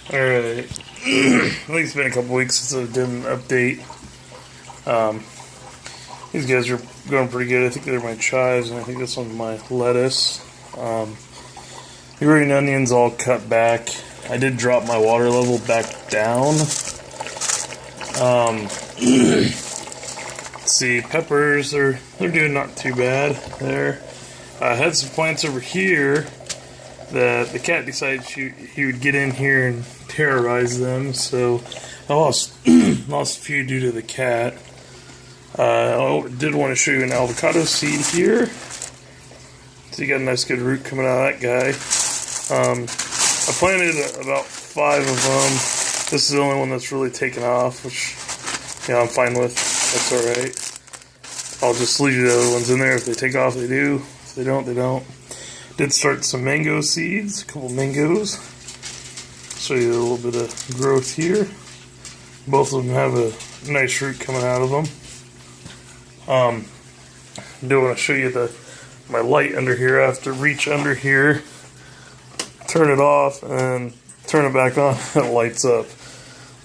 Alright, I think it's been a couple weeks since I did an update. These guys are going pretty good. I think they're my chives, and I think this one's my lettuce. The green onions all cut back. I did drop my water level back down. Let's see, peppers, they're doing not too bad there. I had some plants over here that the cat decided he would get in here and terrorize them, so I lost a few due to the cat. I did want to show you an avocado seed here. So you got a nice good root coming out of that guy. I planted about 5 of them. This is the only one that's really taken off, which I'm fine with. That's alright. I'll just leave the other ones in there. If they take off, they do. If they don't, they don't. Did start some mango seeds, a couple mangoes. Show you a little bit of growth here. Both of them have a nice root coming out of them. I do want to show you my light under here. I have to reach under here, turn it off, and turn it back on, and it lights up.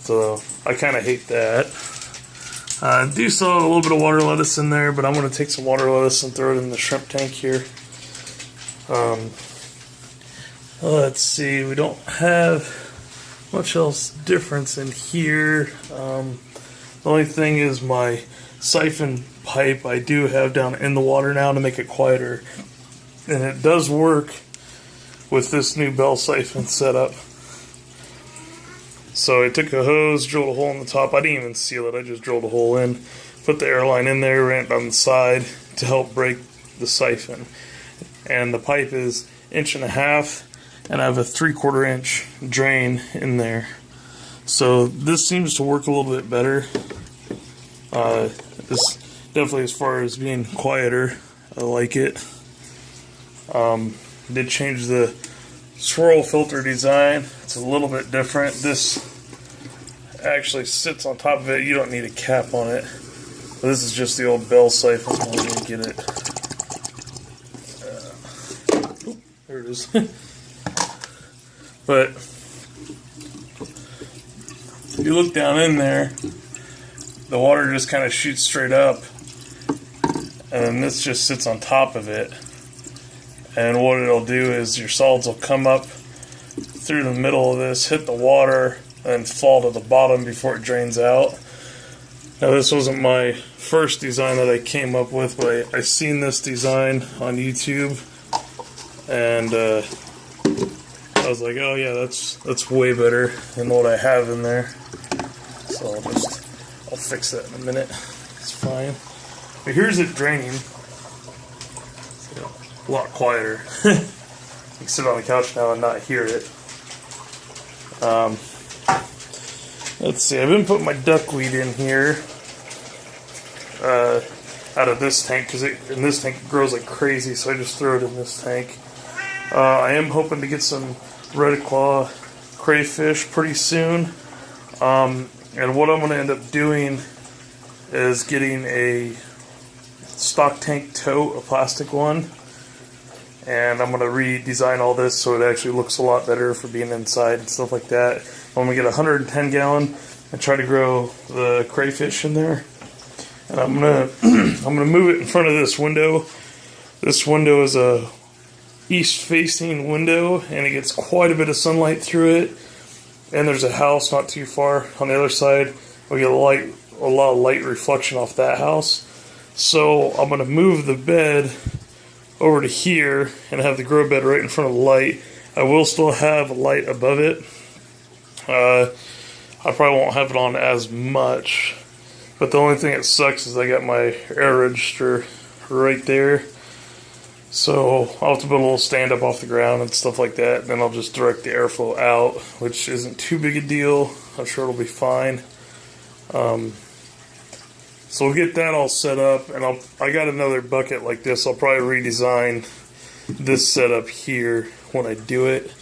So I kind of hate that. I do still have a little bit of water lettuce in there, but I'm going to take some water lettuce and throw it in the shrimp tank here. Let's see, we don't have much else difference in here. The only thing is my siphon pipe I do have down in the water now to make it quieter. And it does work with this new bell siphon setup. So I took a hose, drilled a hole in the top. I didn't even seal it, I just drilled a hole in. Put the air line in there, ran it down the side to help break the siphon. And the pipe is 1.5 inches, and I have a 3/4 inch drain in there. So this seems to work a little bit better. This definitely, as far as being quieter, I like it. Did change the swirl filter design. It's a little bit different. This actually sits on top of it. You don't need a cap on it. But this is just the old bell siphon. I'm going to get it. There it is. But if you look down in there, the water just kind of shoots straight up, and then this just sits on top of it. And what it'll do is your solids will come up through the middle of this, hit the water, and fall to the bottom before it drains out. Now this wasn't my first design that I came up with, but I seen this design on YouTube, and I was like, oh yeah, that's way better than what I have in there. So I'll fix that in a minute. It's fine. But here's it draining. A lot quieter. You can sit on the couch now and not hear it. Let's see, I've been putting my duckweed in here out of this tank, because in this tank it grows like crazy, so I just throw it in this tank. I am hoping to get some red claw crayfish pretty soon. And what I'm going to end up doing is getting a stock tank tote, a plastic one. And I'm going to redesign all this so it actually looks a lot better for being inside and stuff like that. I'm going to get a 110 gallon and try to grow the crayfish in there. And I'm going to move it in front of this window. This window is a east-facing window, and it gets quite a bit of sunlight through it. And there's a house not too far on the other side. We get a lot of light reflection off that house. So I'm going to move the bed over to here and have the grow bed right in front of the light. I will still have a light above it. I probably won't have it on as much, but the only thing that sucks is I got my air register right there. So I'll have to put a little stand up off the ground and stuff like that. Then I'll just direct the airflow out, which isn't too big a deal. I'm sure it'll be fine. So we'll get that all set up, and I got another bucket like this. I'll probably redesign this setup here when I do it.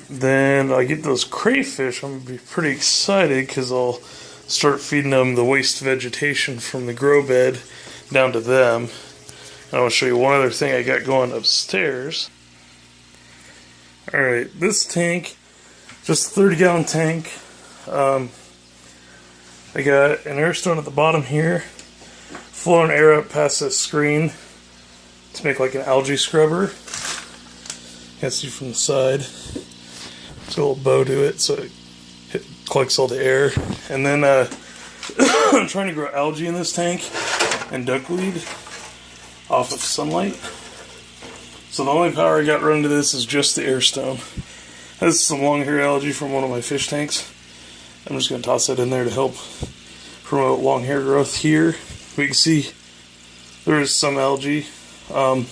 Then I get those crayfish. I'm gonna be pretty excited because I'll start feeding them the waste vegetation from the grow bed down to them. And I want to show you one other thing I got going upstairs. Alright, this tank, just a 30-gallon tank. I got an air stone at the bottom here, flowing air up past this screen to make like an algae scrubber. You can see from the side. It's got a little bow to it, so it collects all the air. And then I'm trying to grow algae in this tank and duckweed off of sunlight. So the only power I got run to this is just the air stone. This is some long hair algae from one of my fish tanks. I'm just going to toss that in there to help promote long hair growth here. We can see there is some algae. At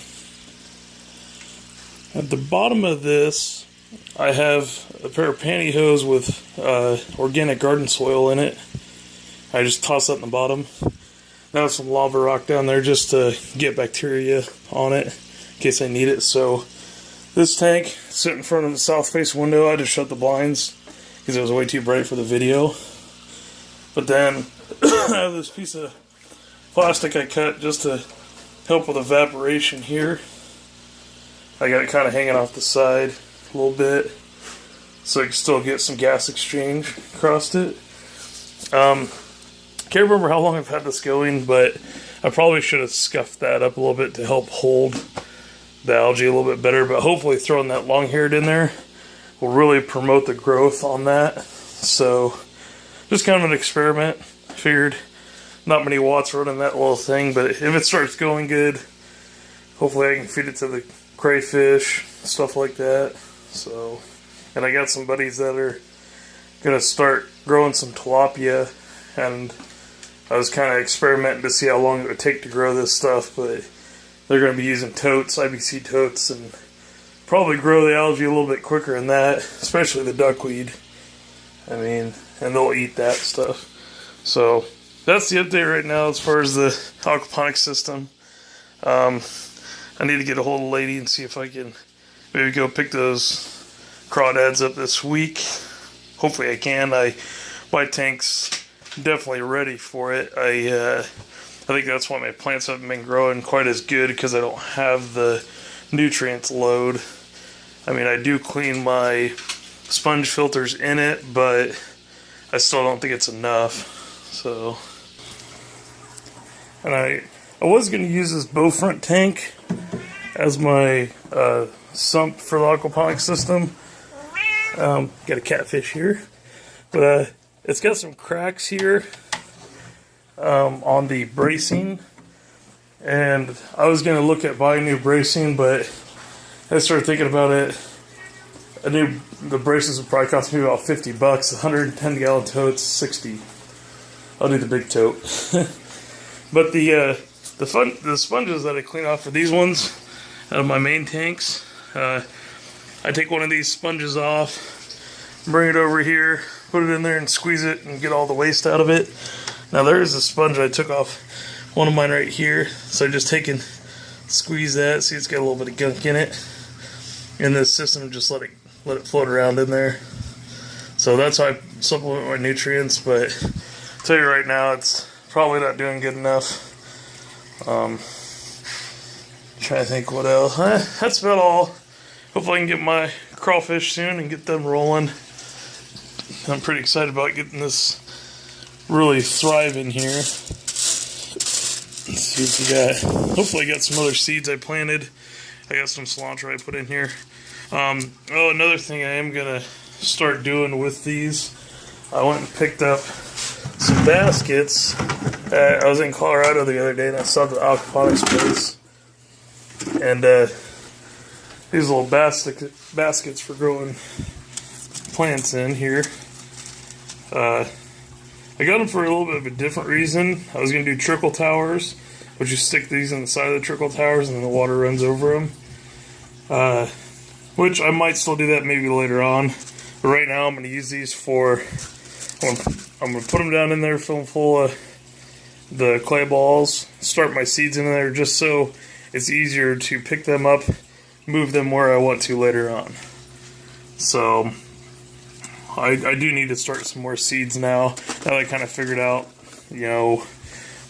the bottom of this, I have a pair of pantyhose with organic garden soil in it. I just toss that in the bottom. Now some lava rock down there just to get bacteria on it in case I need it. So this tank sits in front of the south face window. I just shut the blinds because it was way too bright for the video. But then I have this piece of plastic I cut just to help with evaporation here. I got it kind of hanging off the side a little bit so I can still get some gas exchange across it. Can't remember how long I've had this going, but I probably should have scuffed that up a little bit to help hold the algae a little bit better, but hopefully throwing that long-haired in there will really promote the growth on that. So just kind of an experiment. Figured not many watts running that little thing, but if it starts going good, hopefully I can feed it to the crayfish, stuff like that. So, and I got some buddies that are gonna start growing some tilapia, and I was kind of experimenting to see how long it would take to grow this stuff, but they're going to be using totes, IBC totes, and probably grow the algae a little bit quicker than that, especially the duckweed. I mean, and they'll eat that stuff. So that's the update right now as far as the aquaponics system. I need to get a hold of a lady and see if I can maybe go pick those crawdads up this week. Hopefully I can. My tank's definitely ready for it. I think that's why my plants haven't been growing quite as good, because I don't have the nutrients load. I mean, I do clean my sponge filters in it, but I still don't think it's enough. So, and I was going to use this bow front tank as my sump for the aquaponics system. Got a catfish here, but it's got some cracks here on the bracing, and I was going to look at buying new bracing, but I started thinking about it. The braces would probably cost me about $50. 110-gallon tote's $60. I'll do the big tote. But the sponges that I clean off for these ones out of my main tanks, I take one of these sponges off, bring it over here, put it in there and squeeze it and get all the waste out of it. Now there is a sponge I took off one of mine right here, so I just take and squeeze that. See, it's got a little bit of gunk in it, and this system just let it float around in there. So that's how I supplement my nutrients, but I'll tell you right now, it's probably not doing good enough. Trying to think what else. That's about all. Hopefully I can get my crawfish soon and get them rolling. I'm pretty excited about getting this really thriving here. Let's see what we got. Hopefully I got some other seeds I planted. I got some cilantro I put in here. Another thing I am going to start doing with these, I went and picked up some baskets. I was in Colorado the other day and I saw the aquaponics place. And these little baskets for growing plants in here. I got them for a little bit of a different reason. I was going to do trickle towers, which you stick these in the side of the trickle towers and then the water runs over them. Which I might still do that maybe later on. But right now I'm going to use these for, I'm going to put them down in there, fill them full of the clay balls, start my seeds in there just so it's easier to pick them up, move them where I want to later on. So I do need to start some more seeds now that I kind of figured out,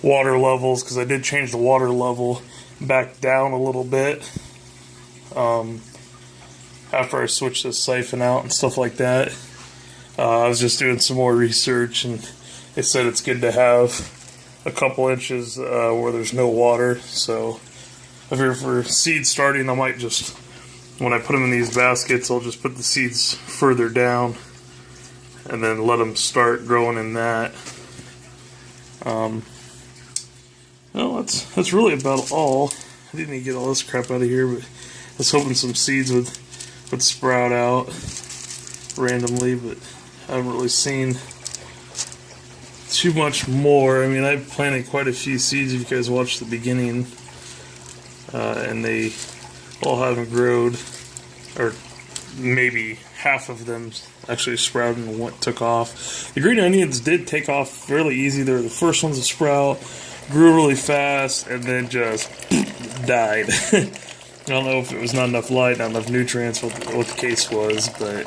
water levels, because I did change the water level back down a little bit. I after I switched the siphon out and stuff like that. I was just doing some more research, and they said it's good to have a couple inches where there's no water. So if you're for seed starting, I might just, when I put them in these baskets, I'll just put the seeds further down and then let them start growing in that. Well, that's really about all. I didn't even get all this crap out of here, but I was hoping some seeds would sprout out randomly, but I haven't really seen too much more. I mean, I planted quite a few seeds if you guys watched the beginning, and they all haven't grown, or maybe half of them actually sprouted and took off. The green onions did take off fairly easy. They were the first ones to sprout, grew really fast, and then just died. I don't know if it was not enough light, not enough nutrients, what the case was, but